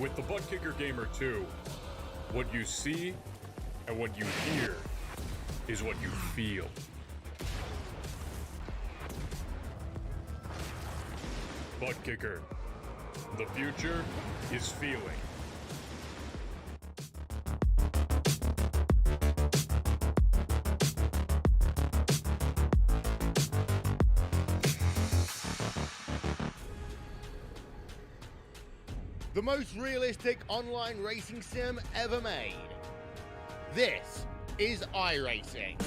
With the Butt Kicker Gamer 2, what you see and what you hear is what you feel. Butt Kicker. The future is feeling. The most realistic online racing sim ever made. This is iRacing.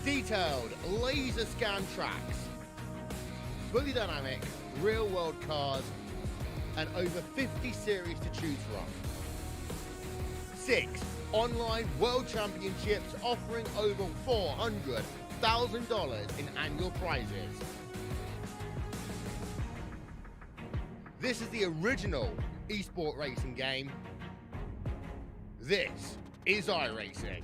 Detailed laser scan tracks, fully dynamic real world cars, and over 50 series to choose from. 6 online world championships offering over $400,000 in annual prizes. This is the original esport racing game. This is iRacing.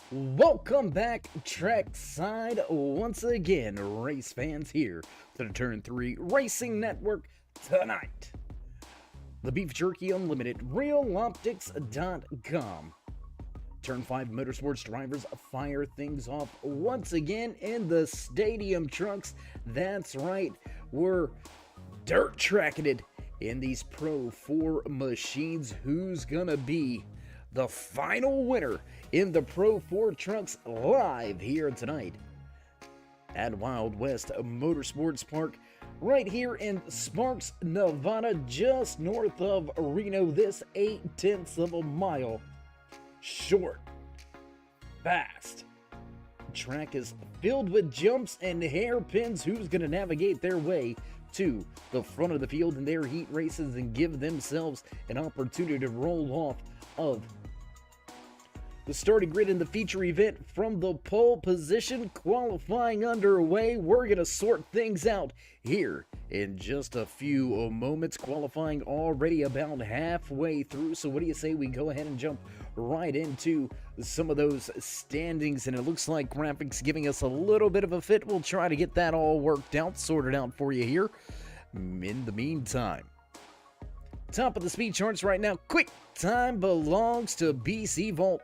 Welcome back trackside once again, race fans, here to the Turn 3 Racing Network tonight. The Beef Jerky Unlimited, Reloptix.com. Turn 5 Motorsports drivers fire things off once again in the stadium trucks. That's right, we're dirt tracking it in these Pro 4 machines. Who's gonna be the final winner in the Pro 4 trucks live here tonight at Wild West Motorsports Park right here in Sparks, Nevada, just north of Reno. This 0.8 of a mile short, fast track is filled with jumps and hairpins. Who's going to navigate their way to the front of the field in their heat races and give themselves an opportunity to roll off of The starting grid in the feature event from the pole position, qualifying underway. We're going to sort things out here in just a few moments. Qualifying already about halfway through. So what do you say we go ahead and jump right into some of those standings? And it looks like graphics giving us a little bit of a fit. We'll try to get that all worked out, sorted out for you here. In the meantime, top of the speed charts right now, quick time belongs to BC Vault.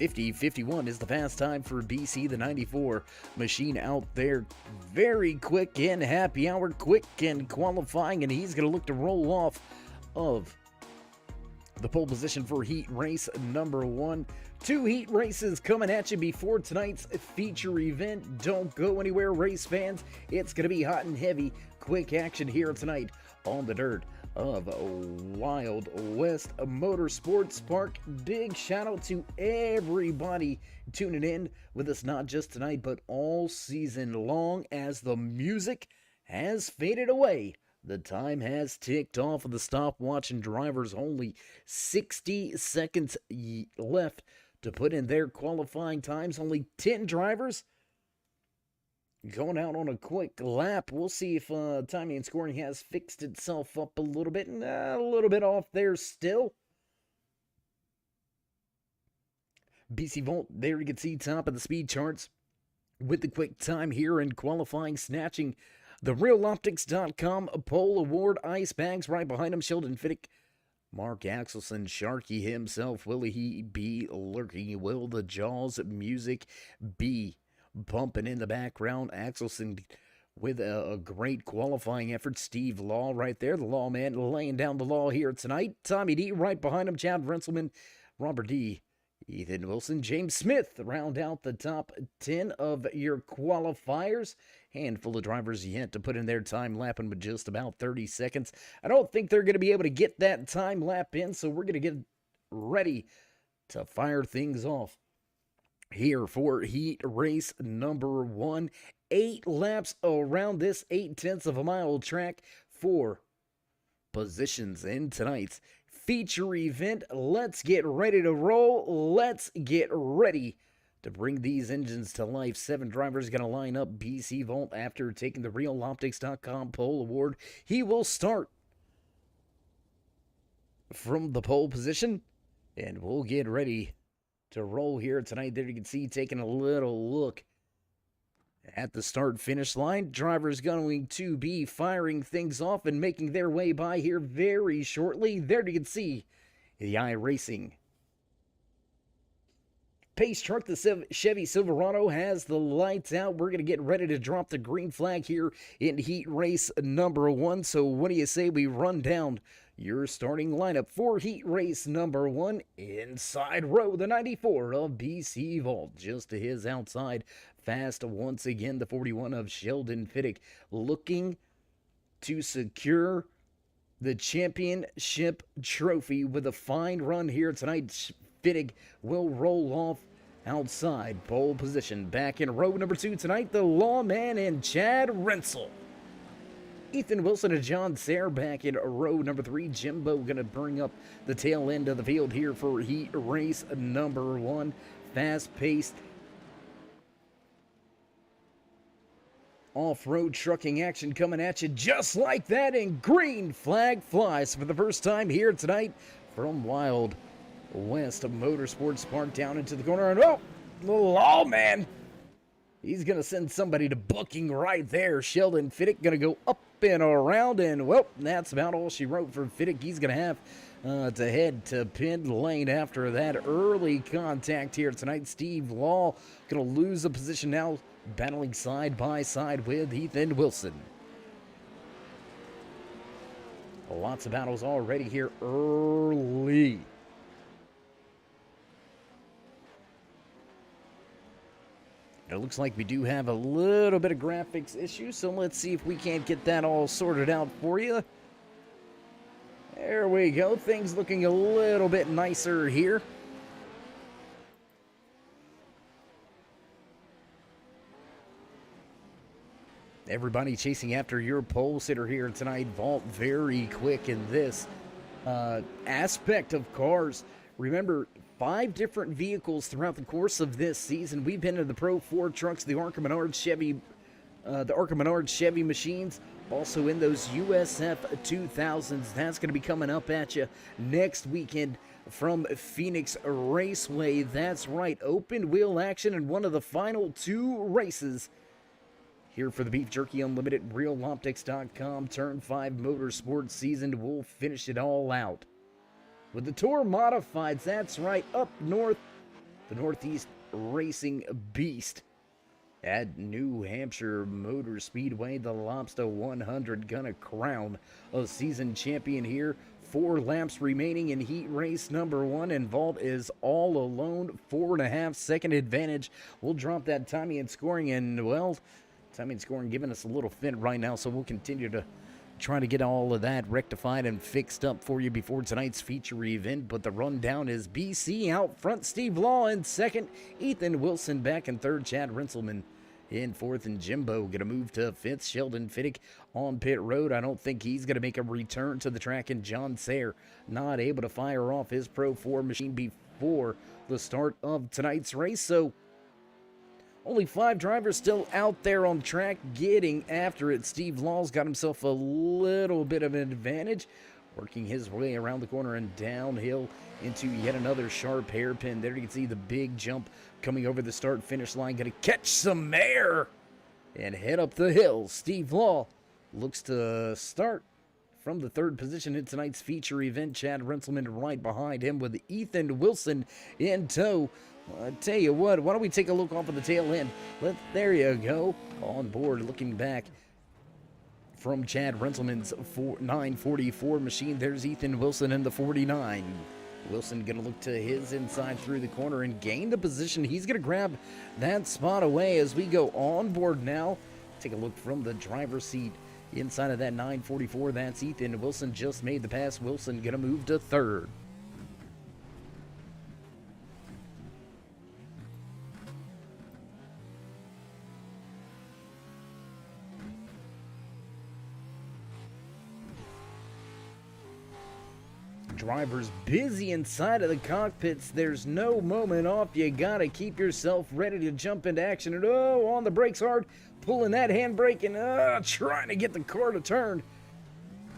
50:51 is the fast time for BC, the 94 machine out there. Very quick in happy hour, quick in qualifying, and he's going to look to roll off of the pole position for heat race number 1. 2 heat races coming at you before tonight's feature event. Don't go anywhere, race fans. It's going to be hot and heavy. Quick action here tonight on the dirt of Wild West Motorsports Park. Big shout out to everybody tuning in with us, not just tonight, but all season long. As the music has faded away, the time has ticked off of the stopwatch, and drivers only 60 seconds left to put in their qualifying times. Only 10 drivers going out on a quick lap. We'll see if timing and scoring has fixed itself up a little bit. A little bit off there still. BC Vault, there you can see top of the speed charts with the quick time here in qualifying, snatching the Reloptix.com pole award. Ice bags right behind him. Sheldon Fiddick, Mark Axelson, Sharky himself. Will he be lurking? Will the Jaws music be bumping in the background? Axelson with a great qualifying effort. Steve Law right there, the lawman laying down the law here tonight. Tommy D right behind him. Chad Renselman, Robert D, Ethan Wilson, James Smith round out the top 10 of your qualifiers. Handful of drivers yet to put in their time lapping with just about 30 seconds. I don't think they're going to be able to get that time lap in, so we're going to get ready to fire things off here for heat race number 1. 8 laps around this 8/10 of a mile track for positions in tonight's feature event. Let's get ready to roll. Let's get ready to bring these engines to life. 7 drivers going to line up. BC Vault, after taking the Reloptix.com pole award, he will start from the pole position, and we'll get ready to roll here tonight. There you can see, taking a little look at the start-finish line. Drivers going to be firing things off and making their way by here very shortly. There you can see the iRacing pace truck, the Chevy Silverado, has the lights out. We're going to get ready to drop the green flag here in heat race number 1. So what do you say we run down your starting lineup for heat race number 1? Inside row, the 94 of BC Vault, just to his outside. Fast once again, the 41 of Sheldon Fiddick, looking to secure the championship trophy with a fine run here tonight. Fiddick will roll off outside pole position. Back in row number 2 tonight, the lawman and Chad Rensel. Ethan Wilson and John Sayre back in row number 3. Jimbo going to bring up the tail end of the field here for heat race number 1. Fast-paced off-road trucking action coming at you just like that, and green flag flies for the first time here tonight from Wild West Motorsports Park down into the corner. And oh, the lawman, he's going to send somebody to booking right there. Sheldon Fiddick going to go up and around, and well, that's about all she wrote for Fiddick. He's going to have to head to pit lane after that early contact here tonight. Steve Law going to lose a position now, battling side by side with Ethan Wilson. Lots of battles already here early. It looks like we do have a little bit of graphics issues, so let's see if we can't get that all sorted out for you. There we go. Things looking a little bit nicer here. Everybody chasing after your pole sitter here tonight. Vault very quick in this aspect of cars. Remember, 5 different vehicles throughout the course of this season. We've been to the Pro 4 trucks, the Arca Menard Chevy machines, also in those USF 2000s. That's going to be coming up at you next weekend from Phoenix Raceway. That's right, open wheel action in one of the final 2 races here for the Beef Jerky Unlimited. Reloptix.com Turn 5 Motorsports season. We'll finish it all out with the Tour Modifieds. That's right, up north, the Northeast Racing Beast at New Hampshire Motor Speedway. The Lobster 100 gonna crown a season champion here. 4 laps remaining in heat race number 1, and Vault is all alone. 4.5 second advantage. We'll drop that timing and scoring, and well, timing and scoring giving us a little fit right now, so we'll continue to try to get all of that rectified and fixed up for you before tonight's feature event. But the rundown is BC out front, Steve Law in second, Ethan Wilson back in third, Chad Rinselman in fourth, and Jimbo going to move to fifth. Sheldon Fiddick on pit road. I don't think he's going to make a return to the track, and John Sayer not able to fire off his Pro 4 machine before the start of tonight's race. So only 5 drivers still out there on track getting after it. Steve Law's got himself a little bit of an advantage, working his way around the corner and downhill into yet another sharp hairpin. There you can see the big jump coming over the start-finish line. Going to catch some air and head up the hill. Steve Law looks to start from the 3rd position in tonight's feature event. Chad Renselman right behind him with Ethan Wilson in tow. I tell you what, why don't we take a look off of the tail end? There you go. On board, looking back from Chad Renselman's 944 machine. There's Ethan Wilson in the 49. Wilson going to look to his inside through the corner and gain the position. He's going to grab that spot away as we go on board now. Take a look from the driver's seat inside of that 944. That's Ethan Wilson. Just made the pass. Wilson going to move to 3rd. Drivers busy inside of the cockpits. There's no moment off. You gotta keep yourself ready to jump into action. And oh, on the brakes hard, pulling that handbrake and trying to get the car to turn.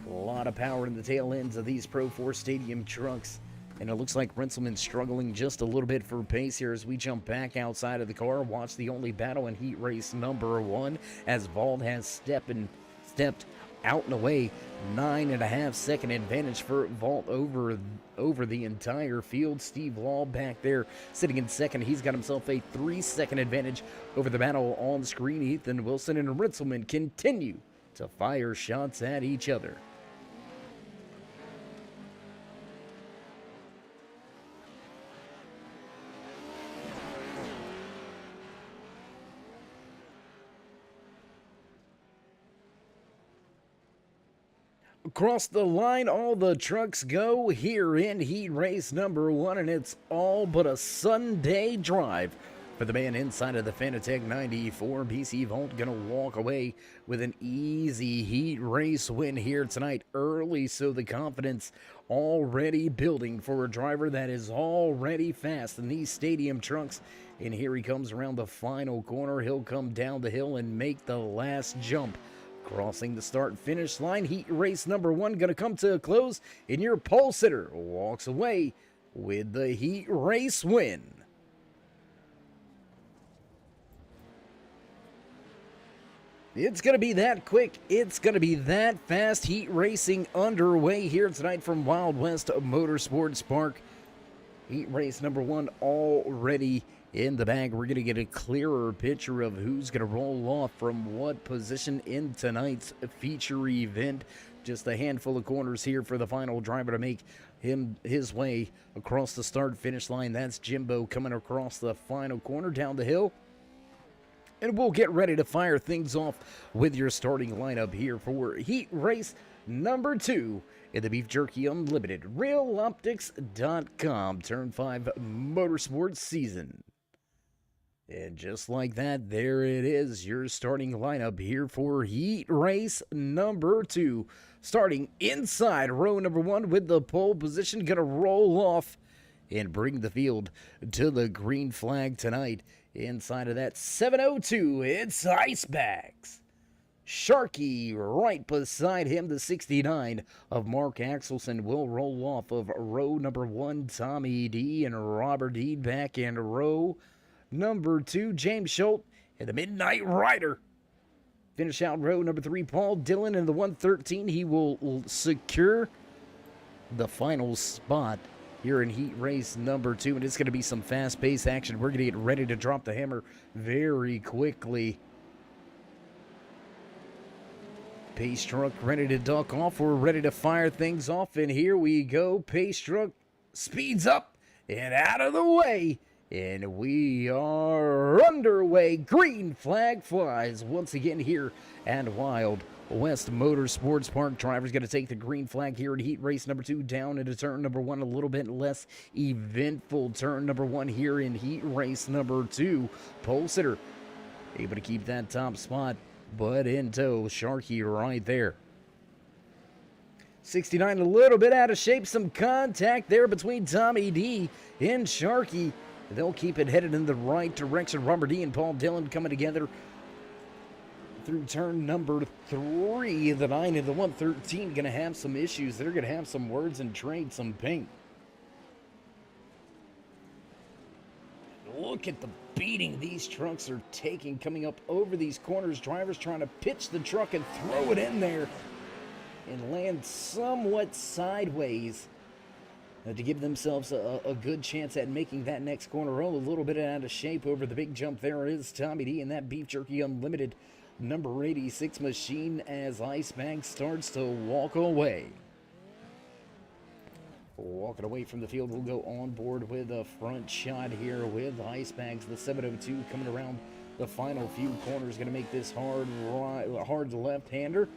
A lot of power in the tail ends of these Pro 4 Stadium trucks. And it looks like Renselman's struggling just a little bit for pace here as we jump back outside of the car. Watch the only battle in heat race number 1 as Vault has stepped out and away. 9.5 second advantage for Vault over the entire field. Steve Law back there sitting in second. He's got himself a 3-second advantage over the battle on screen. Ethan Wilson and Rinselman continue to fire shots at each other. Across the line, all the trucks go here in heat race number 1, and it's all but a Sunday drive for the man inside of the Fanatec 94. BC Vault gonna walk away with an easy heat race win here tonight early, so the confidence already building for a driver that is already fast in these stadium trucks. And here he comes around the final corner. He'll come down the hill and make the last jump. Crossing the start-finish line, heat race number 1 going to come to a close, and your pole sitter walks away with the heat race win. It's going to be that quick. It's going to be that fast. Heat racing underway here tonight from Wild West Motorsports Park. Heat race number 1 already in the bag. We're going to get a clearer picture of who's going to roll off from what position in tonight's feature event. Just a handful of corners here for the final driver to make his way across the start-finish line. That's Jimbo coming across the final corner down the hill. And we'll get ready to fire things off with your starting lineup here for heat race number 2 in the Beef Jerky Unlimited Reloptix.com Turn 5 Motorsports season. And just like that, there it is, your starting lineup here for heat race number 2. Starting inside row number 1 with the pole position, gonna roll off and bring the field to the green flag tonight. Inside of that 702, it's Icebags. Sharky right beside him, the 69 of Mark Axelson will roll off of row number 1, Tommy D, and Robert D back in row number 2, James Schultz and the Midnight Rider. Finish out row number 3, Paul Dillon in the 113. He will secure the final spot here in heat race number 2, and it's going to be some fast-paced action. We're going to get ready to drop the hammer very quickly. Pace truck ready to duck off. We're ready to fire things off, and here we go. Pace truck speeds up and out of the way, and we are underway. Green flag flies once again here at Wild West Motorsports Park. Driver's going to take the green flag here in heat race number 2 down into turn number 1. A little bit less eventful turn number 1 here in heat race number 2. Pole sitter able to keep that top spot, but in tow, Sharky right there. 69 a little bit out of shape. Some contact there between Tommy D and Sharky. They'll keep it headed in the right direction. Robert D and Paul Dillon coming together through turn number 3. The 9 and the 113 going to have some issues. They're going to have some words and trade some paint. Look at the beating these trucks are taking coming up over these corners. Drivers trying to pitch the truck and throw it in there and land somewhat sideways to give themselves a good chance at making that next corner. Oh, a little bit out of shape over the big jump. There is Tommy D and that Beef Jerky Unlimited number 86 machine as Icebags starts to walk away. Walking away from the field, we'll go on board with a front shot here with Icebags. The 702 coming around the final few corners, going to make this hard left-hander.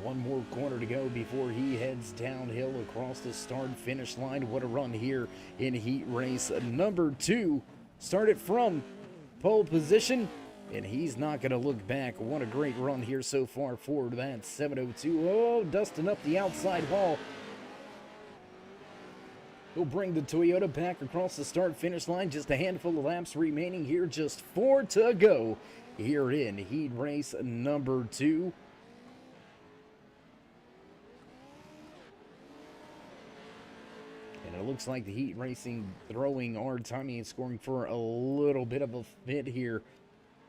One more corner to go before he heads downhill across the start-finish line. What a run here in heat race number 2. Started from pole position, and he's not going to look back. What a great run here so far for that 702. Oh, dusting up the outside wall. He'll bring the Toyota back across the start-finish line. Just a handful of laps remaining here. Just 4 to go here in heat race number 2. And it looks like the heat racing throwing hard timing and scoring for a little bit of a fit here.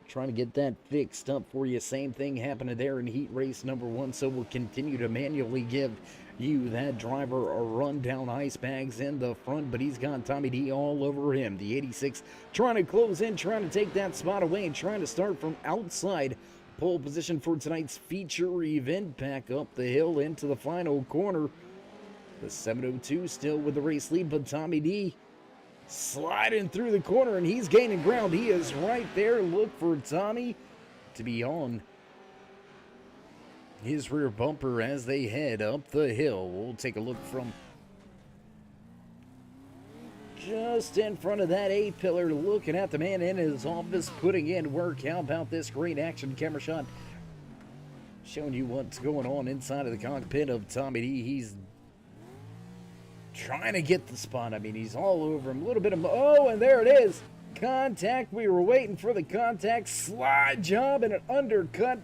Trying to get that fixed up for you. Same thing happened there in heat race number 1. So we'll continue to manually give you that driver a run down. Icebags in the front, but he's got Tommy D all over him. The 86 trying to close in, trying to take that spot away, and trying to start from outside pole position for tonight's feature event. Back up the hill into the final corner. The 702 still with the race lead, but Tommy D sliding through the corner, and he's gaining ground. He is right there. Look for Tommy to be on his rear bumper as they head up the hill. We'll take a look from just in front of that A-pillar, looking at the man in his office putting in work. How about this great action camera shot showing you what's going on inside of the cockpit of Tommy D. He's trying to get the spot. I mean, he's all over him. A little bit of, oh, and there it is. Contact. We were waiting for the contact. Slide job and an undercut.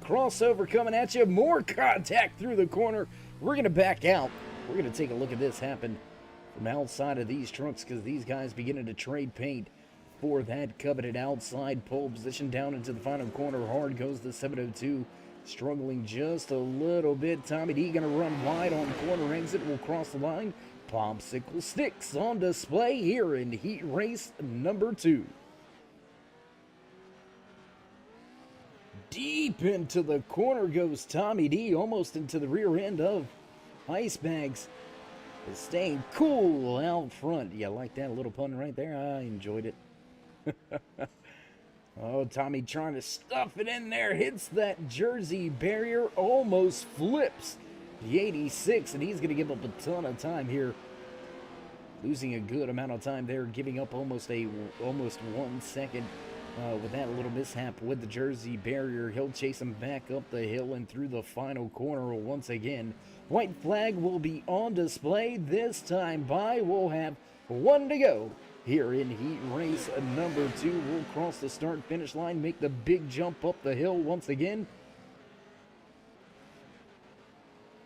Crossover coming at you. More contact through the corner. We're going to back out. We're going to take a look at this happen from outside of these trucks because these guys beginning to trade paint for that coveted outside pole position. Down into the final corner. Hard goes the 702. Struggling just a little bit. Tommy D going to run wide on corner exit. Will cross the line. Popsicle sticks on display here in heat race number 2. Deep into the corner goes Tommy D, almost into the rear end of Icebags. Is staying cool out front. Yeah, like that little pun right there. I enjoyed it. Oh, Tommy trying to stuff it in there. Hits that Jersey barrier. Almost flips the 86, and he's going to give up a ton of time here. Losing a good amount of time there. Giving up almost 1 second with that little mishap with the Jersey barrier. He'll chase him back up the hill and through the final corner once again. White flag will be on display. This time by, we'll have 1 to go. Here in heat race number 2, we'll cross the start-finish line, make the big jump up the hill once again.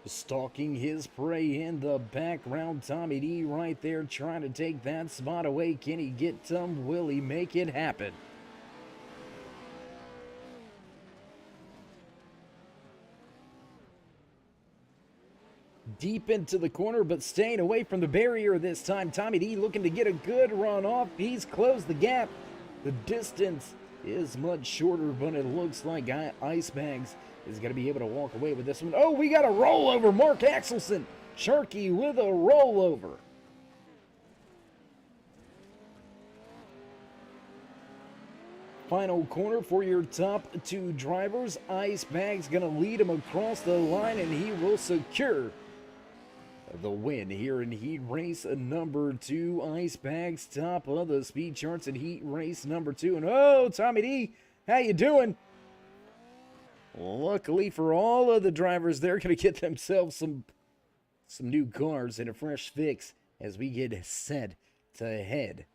Stalking his prey in the background, Tommy D right there trying to take that spot away. Can he get some? Will he make it happen? Deep into the corner, but staying away from the barrier this time. Tommy D looking to get a good run off. He's closed the gap. The distance is much shorter, but it looks like Ice Bags is going to be able to walk away with this one. Oh, we got a rollover. Mark Axelson. Jerky with a rollover. Final corner for your top 2 drivers. Ice Bags going to lead him across the line, and he will secure the win here in heat race number 2. Ice Bags top of the speed charts in heat race number 2. And oh, Tommy D, how you doing? Luckily for all of the drivers, they're going to get themselves some new cars and a fresh fix as we get set to head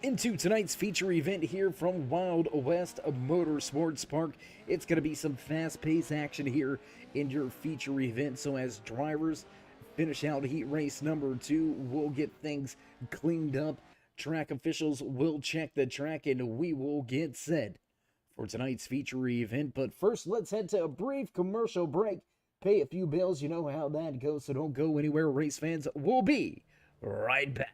into tonight's feature event here from Wild West Motorsports Park. It's going to be some fast-paced action here in your feature event. So as drivers finish out heat race number 2, we'll get things cleaned up. Track officials will check the track and we will get set for tonight's feature event. But first, let's head to a brief commercial break. Pay a few bills. You know how that goes, so don't go anywhere, race fans. We'll be right back.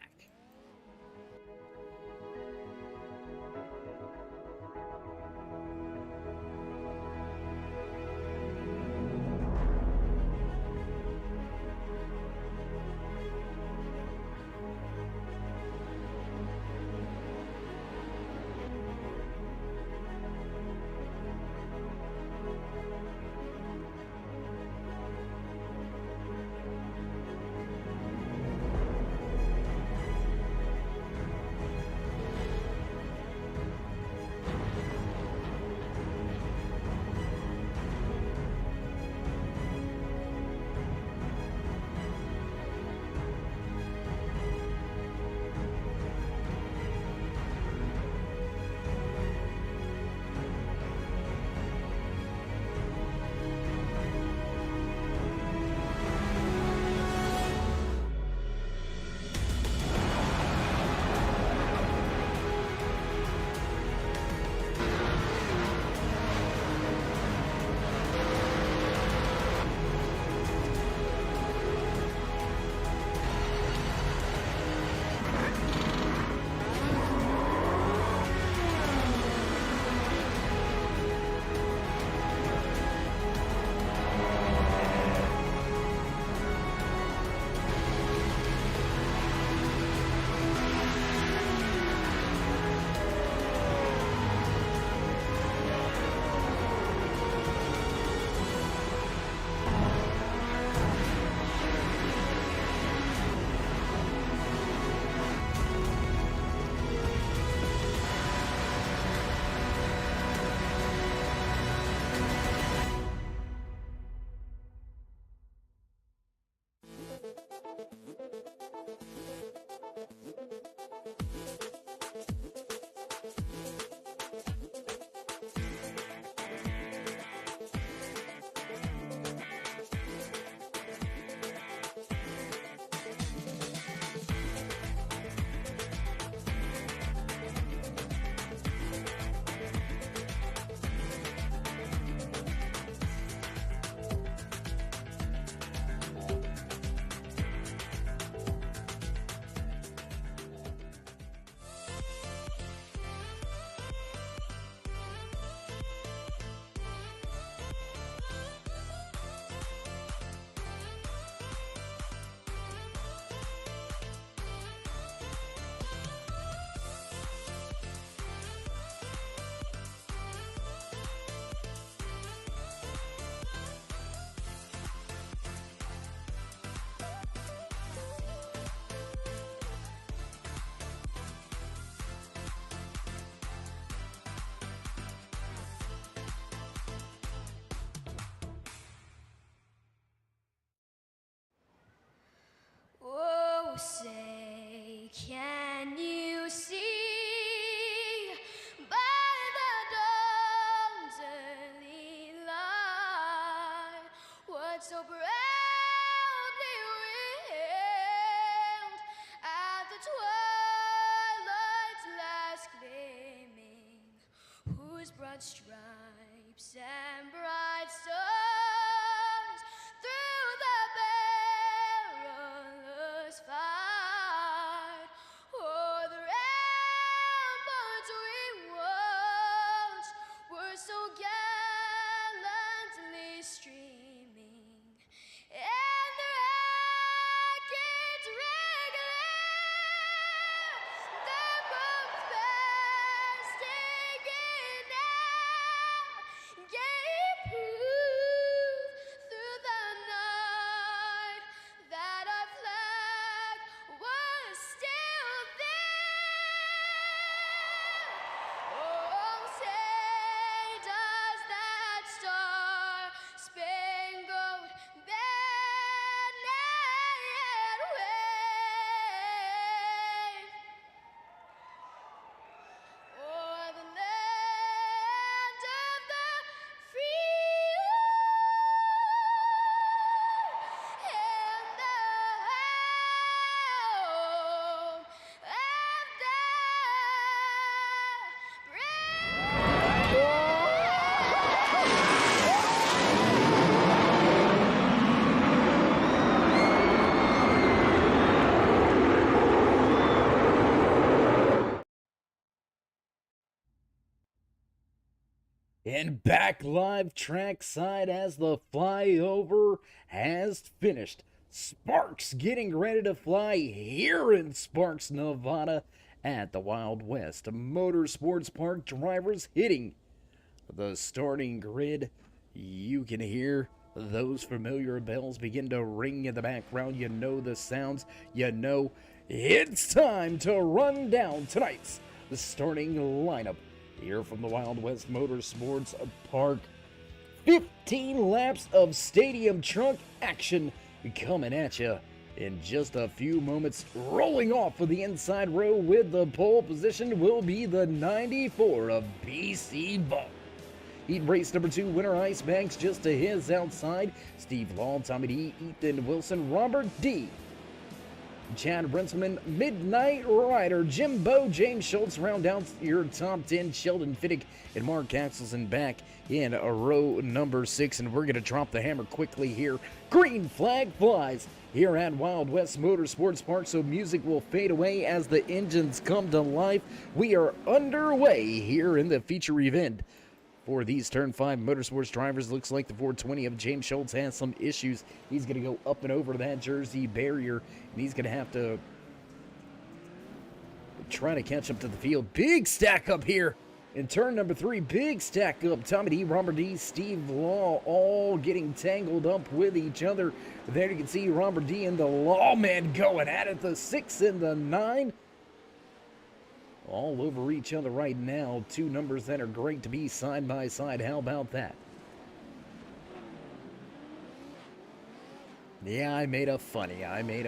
whose broad stripes and bright stars through the perilous fight o'er the ramparts we watched were so gallantly streaming, and their rackets regular, their boats bursting in air, gave proof through the night that our flag was still there. Oh, say does that star-spangled banner yet wave o'er the land of the free and the home of the And back live trackside as the flyover has finished. Sparks getting ready to fly here in Sparks, Nevada at the Wild West Motorsports Park. Drivers hitting the starting grid. You can hear those familiar bells begin to ring in the background. You know the sounds. You know it's time to run down tonight's starting lineup here from the Wild West Motorsports Park. 15 laps of stadium trunk action coming at you in just a few moments. Rolling off of the inside row with the pole position will be the 94 of BC Buck. Heat race number 2 winner Ice Banks just to his outside. Steve Law, Tommy D, Ethan Wilson, Robert D, Chad Brenselman, Midnight Rider, Jimbo, James Schultz round out your top 10. Sheldon Fiddick and Mark Axelson back in row number 6. And we're going to drop the hammer quickly here. Green flag flies here at Wild West Motorsports Park, so music will fade away as the engines come to life. We are underway here in the feature event. For these Turn 5 Motorsports drivers, looks like the 420 of James Schultz has some issues. He's going to go up and over that Jersey barrier, and he's going to have to try to catch up to the field. Big stack up here in turn number 3. Big stack up. Tommy D, Robert D, Steve Law all getting tangled up with each other. There you can see Robert D and the Lawman going at it. The 6 and the 9. All over each other right now. Two numbers that are great to be side by side. How about that? Yeah, I made a funny. I know.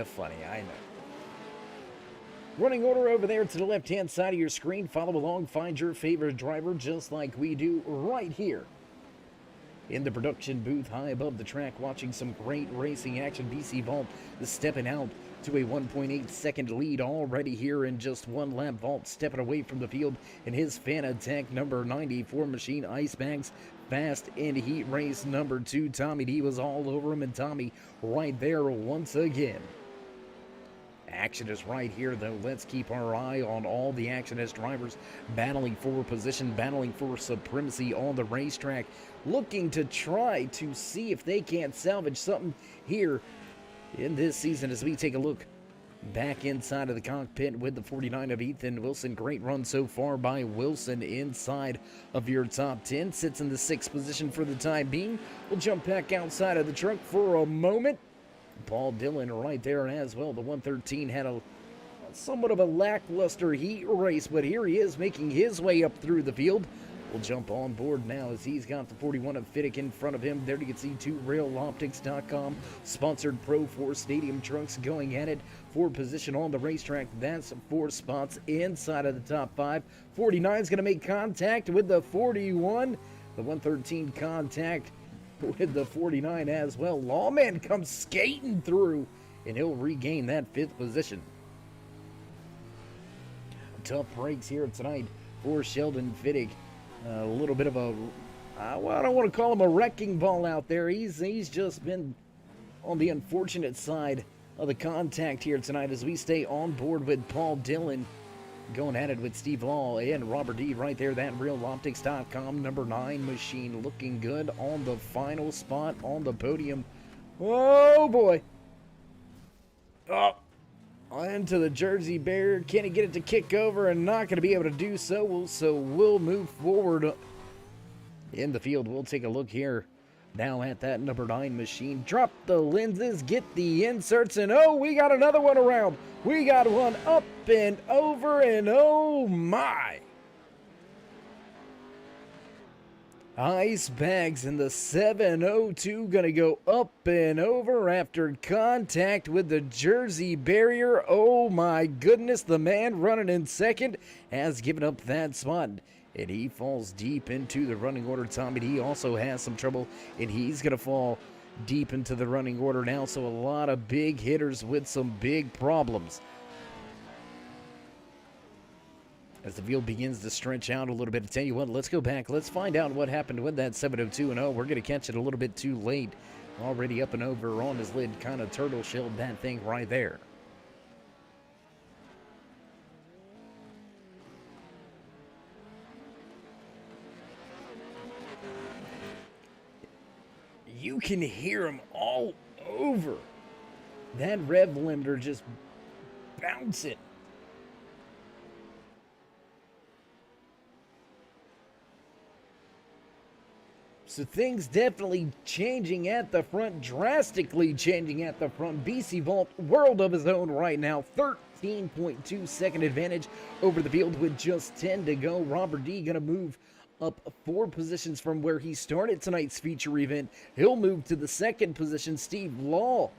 Running order over there to the left-hand side of your screen. Follow along. Find your favorite driver just like we do right here in the production booth high above the track, watching some great racing action. BC Vault is stepping out to a 1.8 second lead already here in just one lap. Vault stepping away from the field in his fan attack number 94 machine. Icebags fast in heat race number 2. Tommy D was all over him, and Tommy right there once again. Action is right here, though. Let's keep our eye on all the action as drivers battling for position, battling for supremacy on the racetrack, looking to try to see if they can't salvage something here in this season as we take a look back inside of the cockpit with the 49 of Ethan Wilson. Great run so far by Wilson inside of your top 10. Sits in the 6th position for the time being. We'll jump back outside of the truck for a moment. Paul Dillon right there as well. The 113 had a somewhat of a lackluster heat race, but here he is making his way up through the field. We'll jump on board now as he's got the 41 of Fiddick in front of him. There you can see Reloptix.com sponsored Pro 4 Stadium Trunks going at it for position on the racetrack. That's 4 spots inside of the top 5. 49 is going to make contact with the 41. The 113 contact with the 49 as well. Lawman comes skating through, and he'll regain that 5th position. Tough breaks here tonight for Sheldon Fiddick A little bit of a, well, I don't want to call him a wrecking ball out there. He's just been on the unfortunate side of the contact here tonight as we stay on board with Paul Dillon going at it with Steve Law and Robert D right there. That Reloptix.com number 9 machine looking good on the final spot on the podium. Oh boy. Oh, into the Jersey barrier. Can he get it to kick over? And not going to be able to do so. So we'll move forward in the field. We'll take a look here now at that number 9 machine. Drop the lenses, get the inserts, and oh, we got another one around. We got one up and over, and oh my. Ice bags in the 702 gonna go up and over after contact with the Jersey barrier. Oh my goodness, the man running in second has given up that spot. And he falls deep into the running order. Tommy D also has some trouble, and he's going to fall deep into the running order now. So a lot of big hitters with some big problems. As the field begins to stretch out a little bit, I tell you what, let's go back. Let's find out what happened with that 702. And oh, we're going to catch it a little bit too late. Already up and over on his lid, kind of turtle shelled that thing right there. You can hear him all over. That rev limiter just bouncing. So things definitely changing at the front, drastically changing at the front. BC Vault, world of his own right now. 13.2 second advantage over the field with just 10 to go. Robert D gonna move up 4 positions from where he started tonight's feature event. He'll move to the 2nd position. Steve Law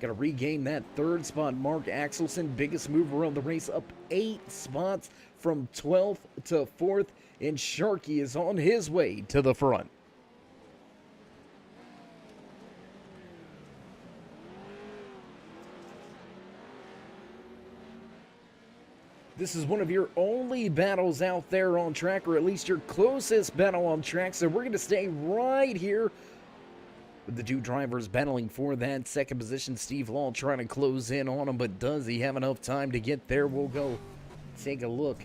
got to regain that 3rd spot. Mark Axelson, biggest mover of the race, up 8 spots from 12th to 4th. And Sharky is on his way to the front. This is one of your only battles out there on track, or at least your closest battle on track. So we're going to stay right here with the 2 drivers battling for that 2nd position. Steve Law trying to close in on him, but does he have enough time to get there? We'll go take a look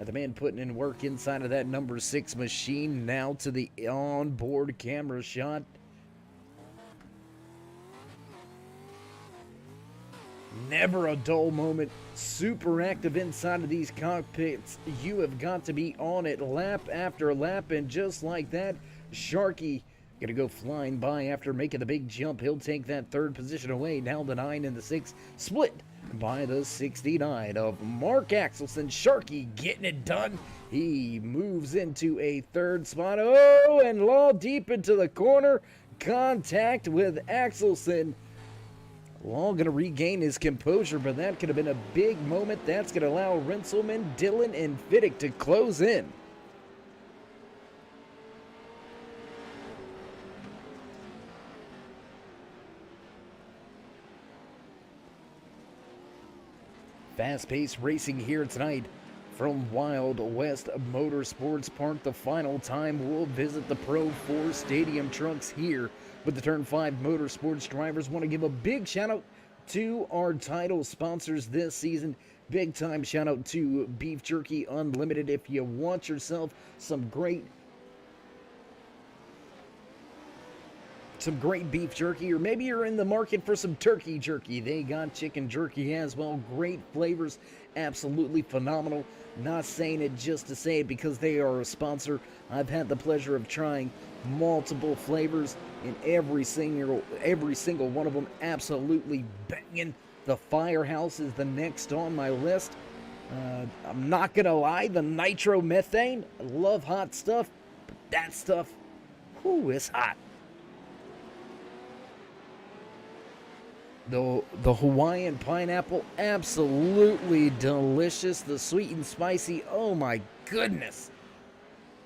at the man putting in work inside of that number 6 machine. Now to the onboard camera shot. Never a dull moment. Super active inside of these cockpits. You have got to be on it lap after lap. And just like that, Sharky gonna go flying by after making the big jump. He'll take that 3rd position away. Now the 9 and the 6 split by the 69 of Mark Axelson. Sharky getting it done. He moves into a 3rd spot. Oh, and Law deep into the corner. Contact with Axelson. Law going to regain his composure, but that could have been a big moment. That's going to allow Renselman, Dillon, and Fiddick to close in. Fast-paced racing here tonight from Wild West Motorsports Park. The final time we'll visit the Pro 4 Stadium trucks here with the Turn 5 Motorsports drivers. Want to give a big shout out to our title sponsors this season. Big time shout out to Beef Jerky Unlimited. If you want yourself some great beef jerky, or maybe you're in the market for some turkey jerky, they got chicken jerky as well. Great flavors, absolutely phenomenal. Not saying it just to say it because they are a sponsor. I've had the pleasure of trying multiple flavors, and every single one of them absolutely banging. The Firehouse is the next on my list. I'm not gonna lie, the nitromethane, I love hot stuff, but that stuff, whew, is hot. The Hawaiian pineapple, absolutely delicious. The sweet and spicy, oh my goodness.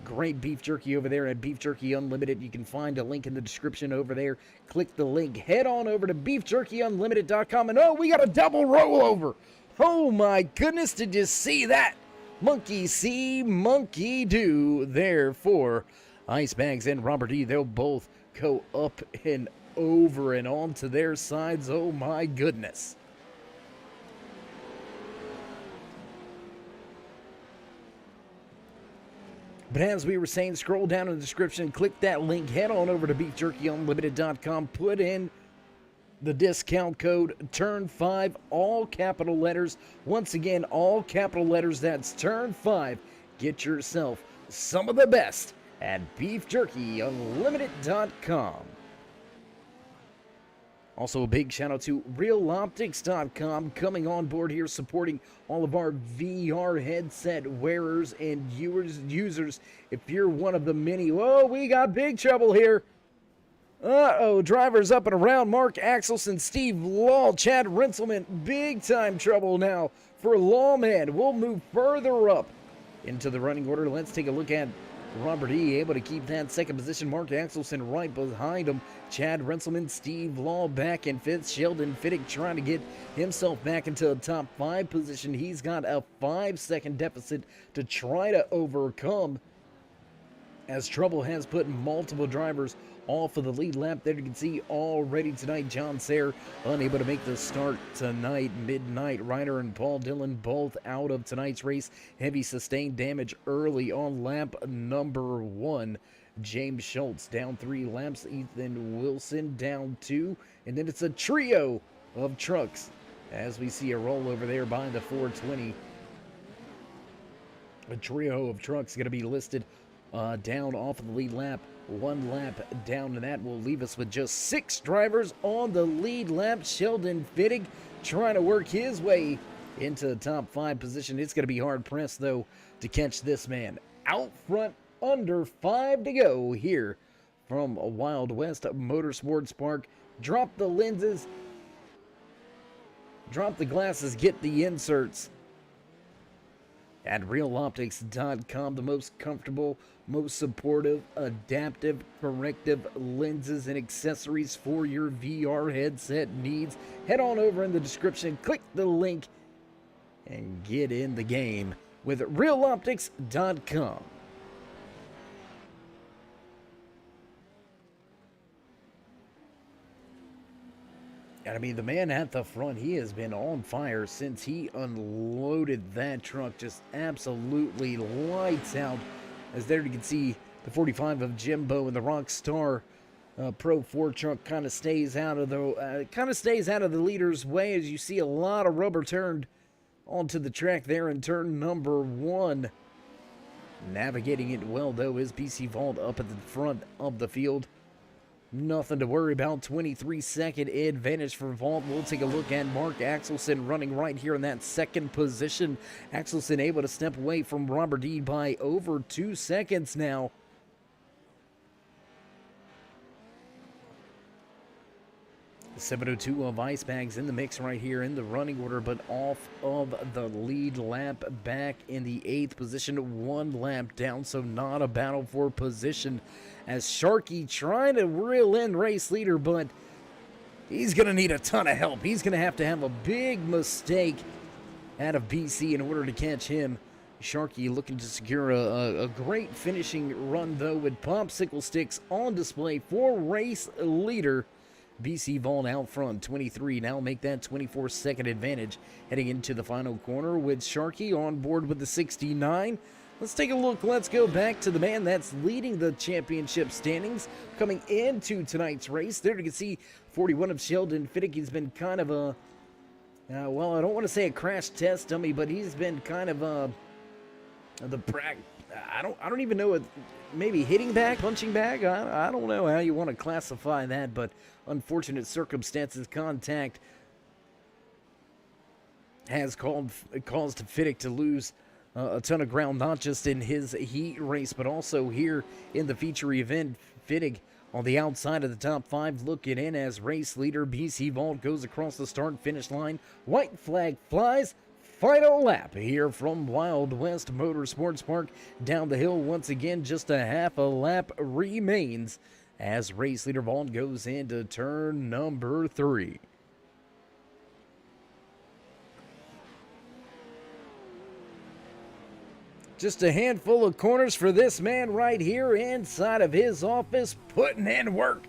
Great beef jerky over there at Beef Jerky Unlimited. You can find a link in the description over there. Click the link. Head on over to beefjerkyunlimited.com. And oh, we got a double rollover. Oh my goodness, did you see that? monkey see, monkey do there for Ice Bags and Robert E. They'll both go up and over and onto their sides. Oh my goodness. But as we were saying, scroll down in the description, click that link, head on over to beefjerkyunlimited.com, put in the discount code TURN5, all capital letters. Once again, all capital letters, that's TURN5. Get yourself some of the best at beefjerkyunlimited.com. Also, a big shout out to Reloptix.com coming on board here, supporting all of our VR headset wearers and users. If you're one of the many, whoa, we got big trouble here. Uh-oh, drivers up and around. Mark Axelson, Steve Law, Chad Rinselman, big time trouble now for Lawman. We'll move further up into the running order. Let's take a look at Robert E. able to keep that second position. Mark Axelson right behind him. Chad Renselman, Steve Law back in fifth. Sheldon Fittick trying to get himself back into the top 5 position. He's got a 5-second deficit to try to overcome, as trouble has put multiple drivers off of the lead lap. There you can see already tonight, John Sayre unable to make the start tonight. Midnight Rider and Paul Dillon both out of tonight's race. Heavy sustained damage early on lap number 1. James Schultz down 3 laps. Ethan Wilson down 2. And then it's a trio of trucks as we see a rollover there by the 420. A trio of trucks going to be listed down off of the lead lap. 1 lap down, and that will leave us with just 6 drivers on the lead lap. Sheldon Fittig trying to work his way into the top 5 position. It's going to be hard pressed, though, to catch this man. Out front, under 5 to go here from Wild West Motorsports Park. Drop the lenses, drop the glasses, get the inserts. At Reloptix.com, the most comfortable, most supportive, adaptive, corrective lenses and accessories for your VR headset needs. Head on over in the description, click the link, and get in the game with Reloptix.com. And I mean, the man at the front, he has been on fire since he unloaded that truck. Just absolutely lights out. As there you can see the 45 of Jimbo and the Rockstar Pro 4 truck kind of stays out of the leader's way, as you see a lot of rubber turned onto the track there in turn number 1. Navigating it well, though, is BC Vault up at the front of the field. Nothing to worry about. 23-second advantage for Vault. We'll take a look at Mark Axelson running right here in that 2nd position. Axelson able to step away from Robert E. by over 2 seconds now. The 702 of Ice Bags in the mix right here in the running order, but off of the lead lap, back in the 8th position, 1 lap down, so not a battle for position, as Sharky trying to reel in race leader, but he's going to need a ton of help. He's going to have a big mistake out of BC in order to catch him. Sharky looking to secure a great finishing run, though, with popsicle sticks on display for race leader. BC Vault out front, 23, now make that 24-second advantage heading into the final corner with Sharky on board with the 69. Let's take a look. Let's go back to the man that's leading the championship standings coming into tonight's race. There you can see 41 of Sheldon Fittick. He's been kind of a, well, I don't want to say a crash test dummy, but he's been kind of I don't even know what, maybe hitting bag, punching bag. I don't know how you want to classify that, but unfortunate circumstances. Contact has caused Fittick to lose a ton of ground, not just in his heat race, but also here in the feature event. Fittick on the outside of the top 5 looking in as race leader. BC Vault goes across the start-finish line. White flag flies. Final lap here from Wild West Motorsports Park. Down the hill once again, just a half a lap remains as race leader Vault goes into turn number 3. Just a handful of corners for this man right here inside of his office, putting in work,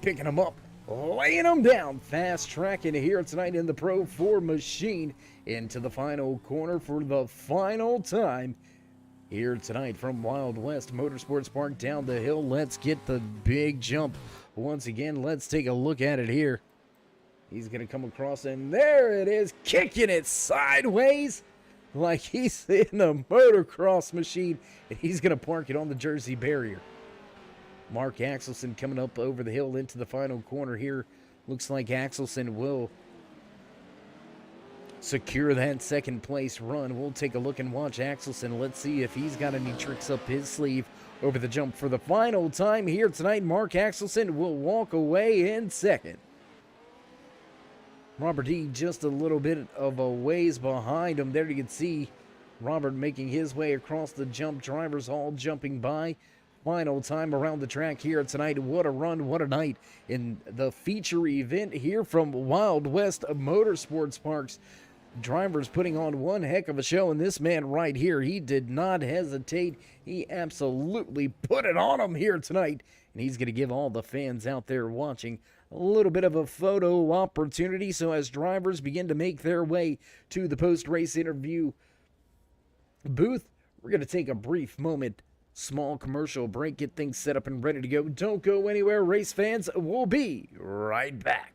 picking them up, laying them down, fast tracking here tonight in the Pro 4 machine into the final corner for the final time here tonight from Wild West Motorsports Park down the hill. Let's get the big jump once again. Let's take a look at it here. He's going to come across, and there it is, kicking it sideways like he's in a motocross machine, and he's going to park it on the Jersey barrier. Mark Axelson coming up over the hill into the final corner here. Looks like Axelson will secure that second place run. We'll take a look and watch Axelson. Let's see if he's got any tricks up his sleeve over the jump for the final time here tonight. Mark Axelson will walk away in second. Robert E. just a little bit of a ways behind him. There you can see Robert making his way across the jump. Drivers all jumping by. Final time around the track here tonight. What a run, what a night in the feature event here from Wild West Motorsports Parks. Drivers putting on one heck of a show, and this man right here, he did not hesitate. He absolutely put it on him here tonight, and he's going to give all the fans out there watching a little bit of a photo opportunity. So as drivers begin to make their way to the post-race interview booth, we're going to take a brief moment, small commercial break, get things set up and ready to go. Don't go anywhere, race fans. We'll be right back.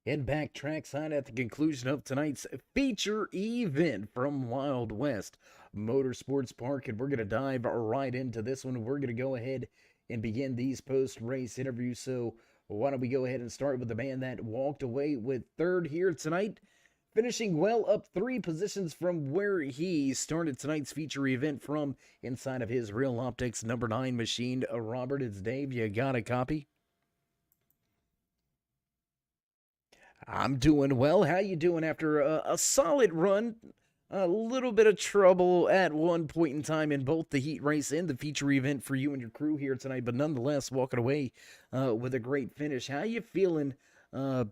Head back trackside at the conclusion of tonight's feature event from Wild West Motorsports Park, and we're going to dive right into this one. We're going to go ahead and begin these post-race interviews. So why don't we go ahead and start with the man that walked away with third here tonight, finishing well up 3 positions from where he started tonight's feature event from inside of his Reloptix number 9 machine. Robert, it's Dave. You got a copy? I'm doing well. How you doing after a solid run? A little bit of trouble at one point in time in both the heat race and the feature event for you and your crew here tonight, but nonetheless walking away with a great finish. How you feeling uh,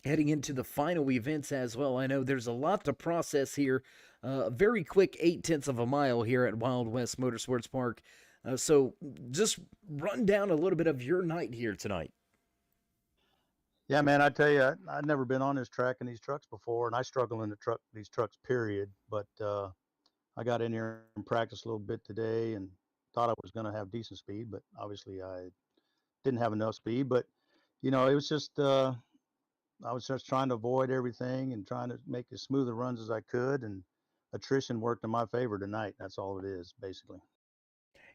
heading into the final events as well? I know there's a lot to process here. A very quick 8/10 of a mile here at Wild West Motorsports Park. So just run down a little bit of your night here tonight. Yeah, man, I tell you, I'd never been on this track in these trucks before, and I struggle in these trucks, period. But I got in here and practiced a little bit today, and thought I was going to have decent speed, but obviously I didn't have enough speed. But it was just I was just trying to avoid everything and trying to make as smooth a runs as I could, and attrition worked in my favor tonight. That's all it is, basically.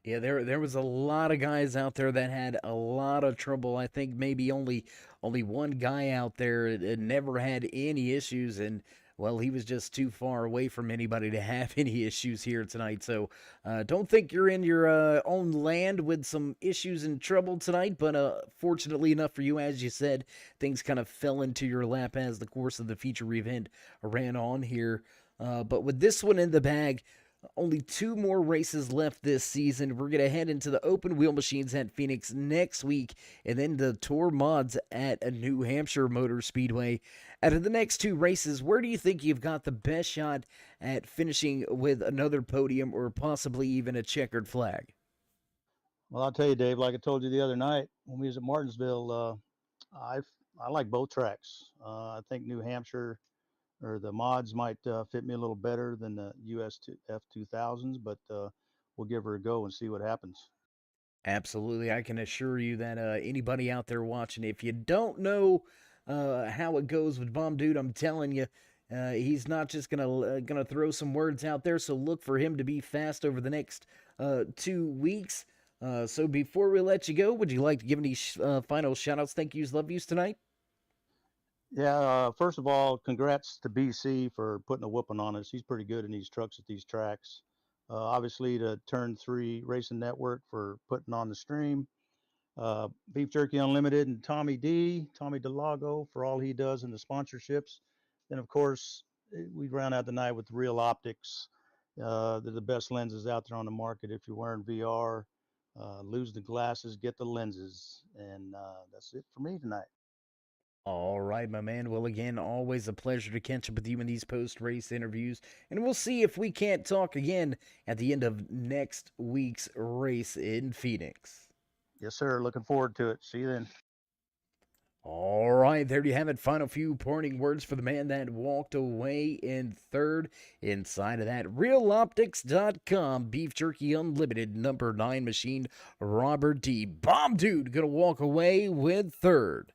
Yeah, there was a lot of guys out there that had a lot of trouble. I think maybe only one guy out there that never had any issues, and well, he was just too far away from anybody to have any issues here tonight. So don't think you're in your own land with some issues and trouble tonight. But fortunately enough for you, as you said, things kind of fell into your lap as the course of the feature event ran on here. But with this one in the bag, only two more races left this season. We're going to head into the open wheel machines at Phoenix next week, and then the Tour Mods at a New Hampshire Motor Speedway. Out of the next two races, where do you think you've got the best shot at finishing with another podium or possibly even a checkered flag? Well, I'll tell you, Dave, like I told you the other night when we was at Martinsville, I I like both tracks. I think New Hampshire or the mods might fit me a little better than the F2000s, but we'll give her a go and see what happens. Absolutely. I can assure you that anybody out there watching, if you don't know how it goes with Bomb Dude, I'm telling you, he's not just gonna throw some words out there. So look for him to be fast over the next 2 weeks. So before we let you go, would you like to give any final shout outs, thank yous, love yous tonight? Yeah, first of all, congrats to BC for putting a whooping on us. He's pretty good in these trucks at these tracks. Obviously, to Turn 3 Racing Network for putting on the stream. Beef Jerky Unlimited and Tommy DeLago for all he does in the sponsorships. Then, of course, we round out the night with Real Optics. They're the best lenses out there on the market. If you're wearing VR, lose the glasses, get the lenses. And that's it for me tonight. All right, my man. Well, again, always a pleasure to catch up with you in these post race interviews. And we'll see if we can't talk again at the end of next week's race in Phoenix. Yes, sir. Looking forward to it. See you then. All right, there you have it. Final few parting words for the man that walked away in third. Inside of that, Reloptix.com, Beef Jerky Unlimited, number 9 machine, Robert D. Bomb Dude, gonna walk away with third.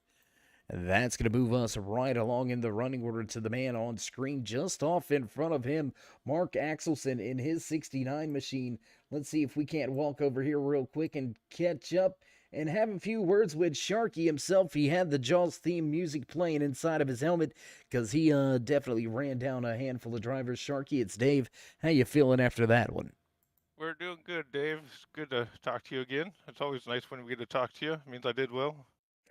That's going to move us right along in the running order to the man on screen just off in front of him, Mark Axelson in his 69 machine. Let's see if we can't walk over here real quick and catch up and have a few words with Sharky himself. He had the Jaws theme music playing inside of his helmet because he definitely ran down a handful of drivers. Sharky, it's Dave. How you feeling after that one? We're doing good, Dave. It's good to talk to you again. It's always nice when we get to talk to you. It means I did well.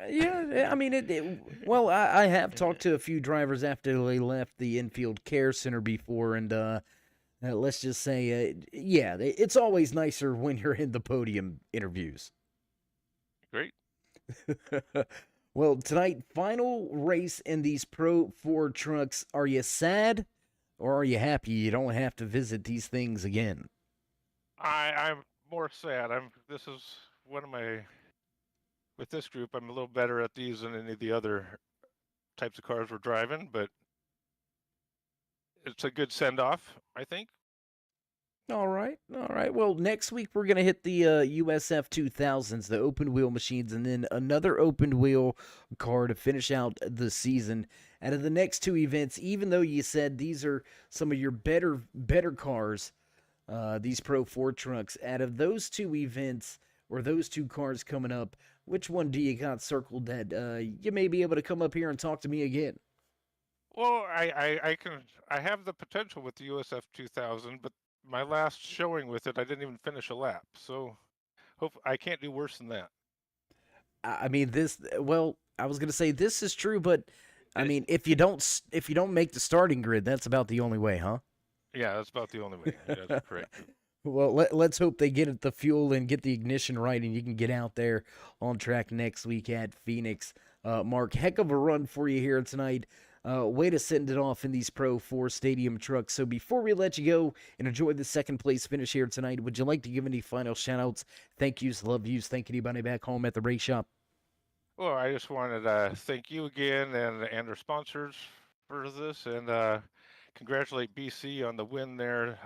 Yeah, I mean, well, I have talked to a few drivers after they left the infield care center before, and let's just say, yeah, it's always nicer when you're in the podium interviews. Great. Well, tonight, final race in these Pro 4 trucks. Are you sad, or are you happy you don't have to visit these things again? I'm more sad. This is one of my. With this group, I'm a little better at these than any of the other types of cars we're driving, but it's a good send-off, I think. All right. Well, next week we're going to hit the USF 2000s, the open wheel machines, and then another open wheel car to finish out the season. Out of the next two events, even though you said these are some of your better cars, these Pro 4 trucks, out of those two events or those two cars coming up, which one do you got circled that you may be able to come up here and talk to me again? Well, I have the potential with the USF 2000, but my last showing with it, I didn't even finish a lap. So I can't do worse than that. I mean, well, I was going to say this is true, but I mean, if you don't make the starting grid, that's about the only way, huh? Yeah, that's about the only way. That's correct. Well, let's hope they get it the fuel and get the ignition right, and you can get out there on track next week at Phoenix. Mark, heck of a run for you here tonight. Way to send it off in these Pro 4 Stadium trucks. So before we let you go and enjoy the second place finish here tonight, would you like to give any final shout-outs, thank yous, love yous, thank anybody back home at the race shop? Well, I just wanted to thank you again and our sponsors for this, and congratulate BC on the win there.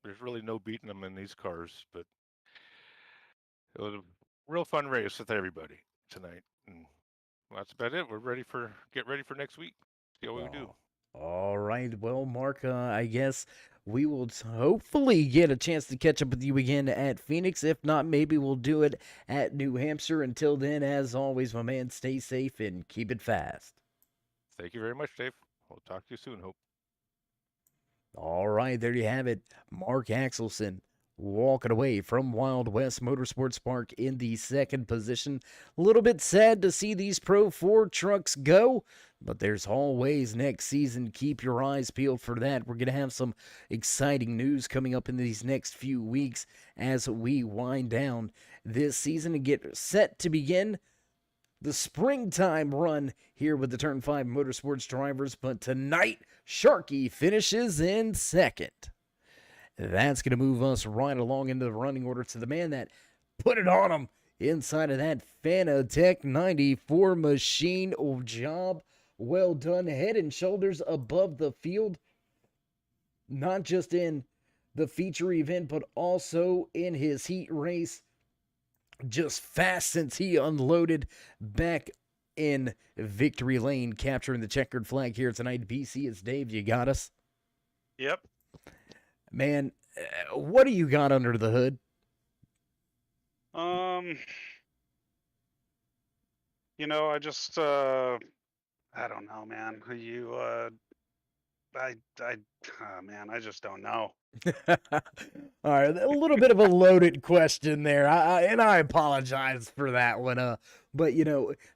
There's really no beating them in these cars, but it was a real fun race with everybody tonight. And that's about it. We're get ready for next week. See how we do. All right. Well, Mark, I guess we will hopefully get a chance to catch up with you again at Phoenix. If not, maybe we'll do it at New Hampshire. Until then, as always, my man, stay safe and keep it fast. Thank you very much, Dave. We'll talk to you soon, Hope. All right, there you have it. Mark Axelson walking away from Wild West Motorsports Park in the second position. A little bit sad to see these Pro 4 trucks go, but there's always next season. Keep your eyes peeled for that. We're going to have some exciting news coming up in these next few weeks as we wind down this season and get set to begin the springtime run here with the Turn 5 Motorsports drivers. But tonight, Sharky finishes in second. That's going to move us right along into the running order to the man that put it on him inside of that Fanatec 94 machine. Job well done, head and shoulders above the field, not just in the feature event, but also in his heat race. Just fast since he unloaded back in victory lane, capturing the checkered flag here tonight. BC, it's Dave. You got us? Yep. Man, what do you got under the hood? I just I don't know, man. Man, I just don't know. All right, a little bit of a loaded question there, and I apologize for that one. But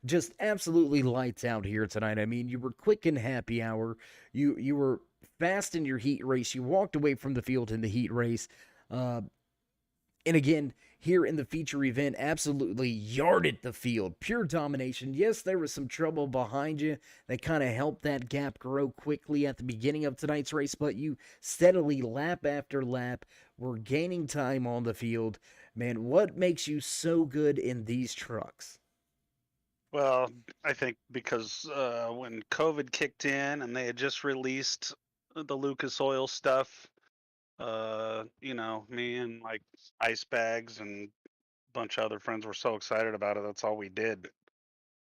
just absolutely lights out here tonight. I mean, you were quick in happy hour. You were fast in your heat race. You walked away from the field in the heat race. And again, here in the feature event, absolutely yarded the field. Pure domination. Yes, there was some trouble behind you that kind of helped that gap grow quickly at the beginning of tonight's race, but you steadily, lap after lap, were gaining time on the field. Man, what makes you so good in these trucks? Well, I think because when COVID kicked in and they had just released the Lucas Oil stuff, me and like ice bags and a bunch of other friends were so excited about it. That's all we did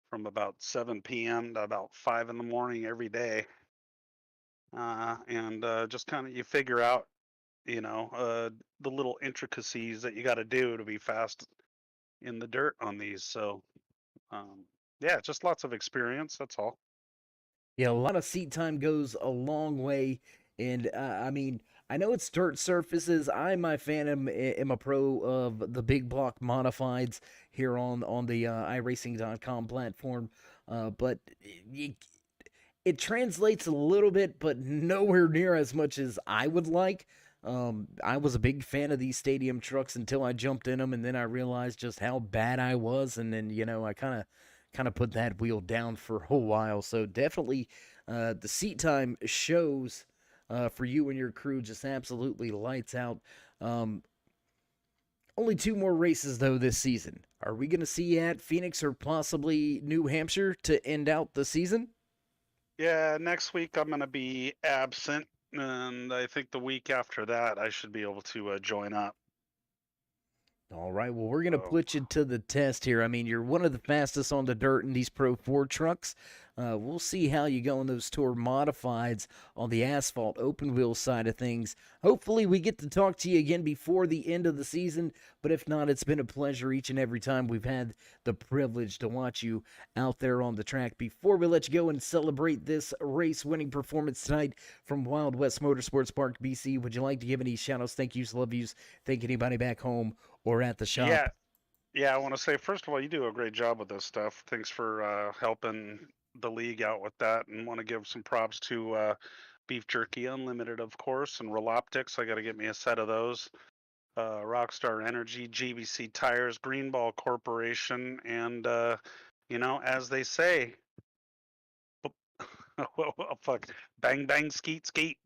from about 7 p.m. to about 5 in the morning every day. And just kind of you figure out, the little intricacies that you got to do to be fast in the dirt on these. So, yeah, just lots of experience. That's all. Yeah, a lot of seat time goes a long way. And I mean, I know it's dirt surfaces. I, my fan, am a pro of the big block modifieds here on the iRacing.com platform. But it translates a little bit, but nowhere near as much as I would like. I was a big fan of these stadium trucks until I jumped in them, and then I realized just how bad I was, and then I kind of put that wheel down for a while. So definitely, the seat time shows. For you and your crew, just absolutely lights out. Only 2 more races, though, this season. Are we going to see you at Phoenix or possibly New Hampshire to end out the season? Yeah, next week I'm going to be absent, and I think the week after that I should be able to join up. All right, well, we're going to put you to the test here. I mean, you're one of the fastest on the dirt in these Pro 4 trucks. We'll see how you go in those Tour modifieds on the asphalt open wheel side of things. Hopefully we get to talk to you again before the end of the season, but if not, it's been a pleasure each and every time we've had the privilege to watch you out there on the track. Before we let you go and celebrate this race-winning performance tonight from Wild West Motorsports Park, BC, would you like to give any shout-outs, thank yous, love yous, thank anybody back home or at the shop? Yeah, I want to say, first of all, you do a great job with this stuff. Thanks for helping the league out with that, and want to give some props to Beef Jerky Unlimited, of course, and Reloptix. I got to get me a set of those. Rockstar Energy, GBC Tires, Greenball Corporation, and as they say, fuck, bang bang skeet skeet.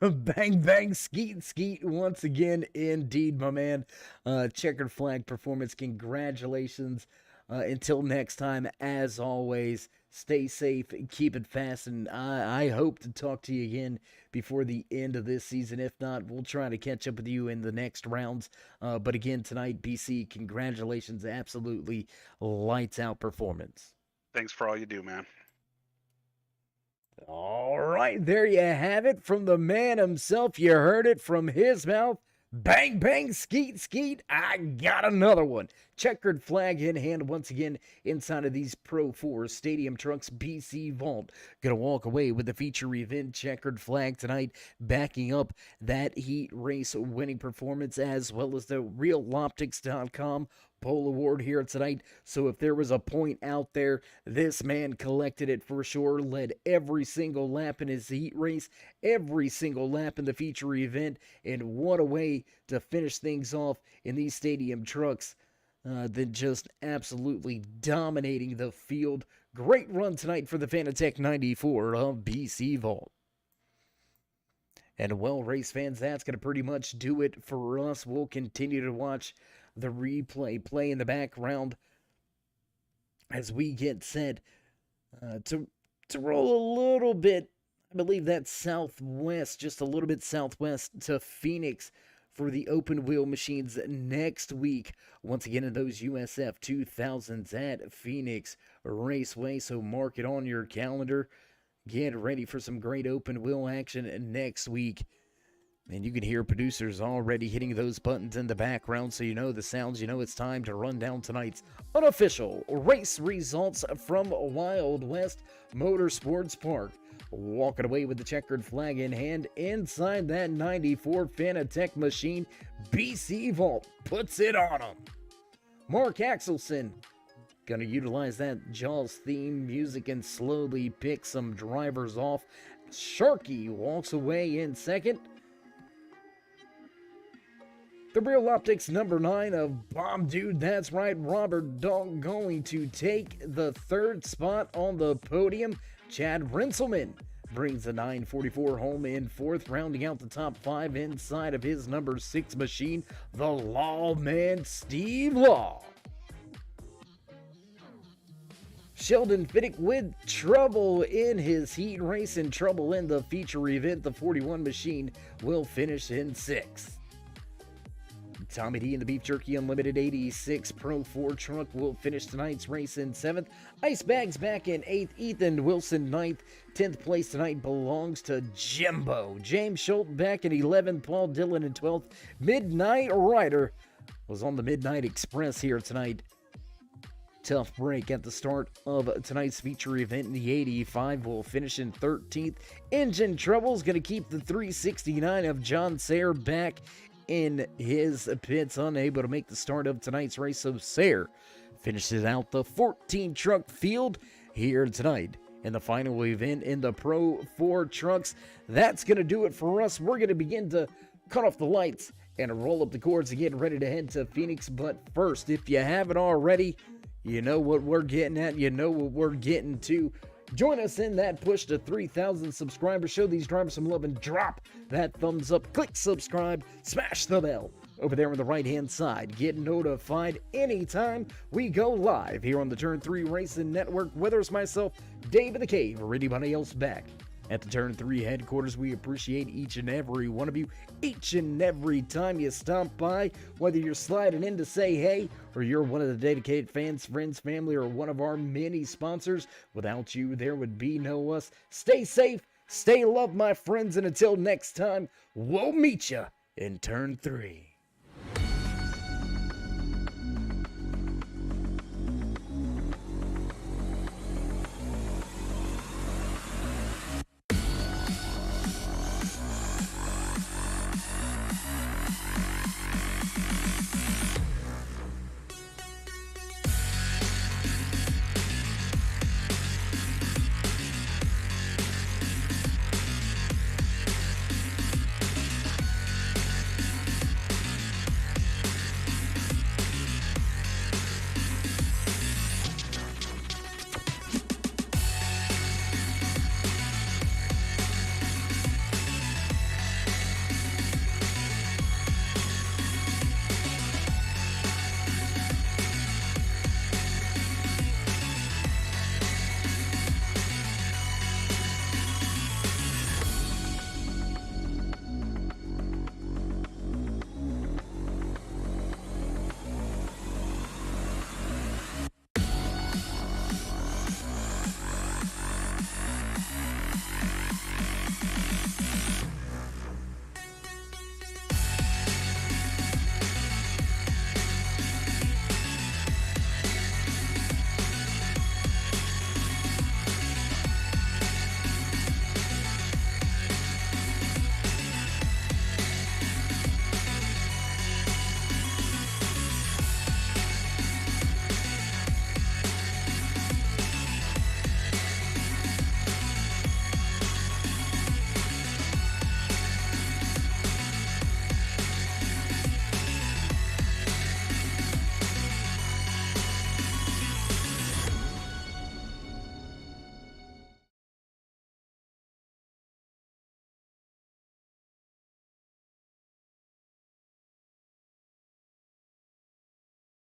Bang bang skeet skeet once again, indeed, my man. Checkered flag performance, congratulations. Until next time, as always, stay safe, keep it fast, and I hope to talk to you again before the end of this season. If not, we'll try to catch up with you in the next rounds. But again, tonight, BC, congratulations, absolutely lights out performance. Thanks for all you do, man. All right, there you have it from the man himself. You heard it from his mouth. Bang, bang, skeet, skeet. I got another one. Checkered flag in hand once again inside of these Pro 4 Stadium Trucks BC Vault. Gonna walk away with the feature event checkered flag tonight, backing up that heat race winning performance as well as the Reloptix.com Pole Award here tonight. So if there was a point out there, this man collected it for sure. Led every single lap in his heat race, every single lap in the feature event, and what a way to finish things off in these stadium trucks than just absolutely dominating the field. Great run tonight for the Fanatec 94 of BC Vault. And well, race fans, that's going to pretty much do it for us. We'll continue to watch the replay play in the background as we get set to roll a little bit. I believe that's southwest, just a little bit southwest to Phoenix for the open wheel machines next week. Once again, in those USF 2000s at Phoenix Raceway. So mark it on your calendar. Get ready for some great open wheel action next week. And you can hear producers already hitting those buttons in the background, so you know the sounds. You know it's time to run down tonight's unofficial race results from Wild West Motorsports Park. Walking away with the checkered flag in hand inside that 94 Fanatec machine. BC Vault puts it on them. Mark Axelson gonna utilize that Jaws theme music and slowly pick some drivers off. Sharky walks away in second. The Reloptix number 9 of Bomb Dude, that's right, Robert Dog, going to take the third spot on the podium. Chad Rinselman brings the 944 home in fourth, rounding out the top 5 inside of his number 6 machine, the Lawman Steve Law. Sheldon Fiddick with trouble in his heat race and trouble in the feature event. The 41 machine will finish in 6th. Tommy D in the Beef Jerky Unlimited 86 Pro 4 truck will finish tonight's race in 7th. Ice Bags back in 8th. Ethan Wilson 9th. 10th place tonight belongs to Jimbo. James Schultz back in 11th. Paul Dillon in 12th. Midnight Rider was on the Midnight Express here tonight. Tough break at the start of tonight's feature event in the 85. Will finish in 13th. Engine Trouble's going to keep the 369 of John Sayre back in his pits, unable to make the start of tonight's race. So Sayre finishes out the 14 truck field here tonight in the final event in the Pro 4 trucks. That's going to do it for us. We're going to begin to cut off the lights and roll up the cords and get ready to head to Phoenix. But first, if you haven't already, you know what we're getting at. You know what we're getting to. Join us in that push to 3,000 subscribers. Show these drivers some love and drop that thumbs up. Click subscribe. Smash the bell over there on the right-hand side. Get notified anytime we go live here on the Turn 3 Racing Network. Whether it's myself, Dave in the Cave, or anybody else back at the Turn 3 headquarters, we appreciate each and every one of you. Each and every time you stop by, whether you're sliding in to say hey, or you're one of the dedicated fans, friends, family, or one of our many sponsors. Without you, there would be no us. Stay safe, stay loved, my friends, and until next time, we'll meet you in Turn 3.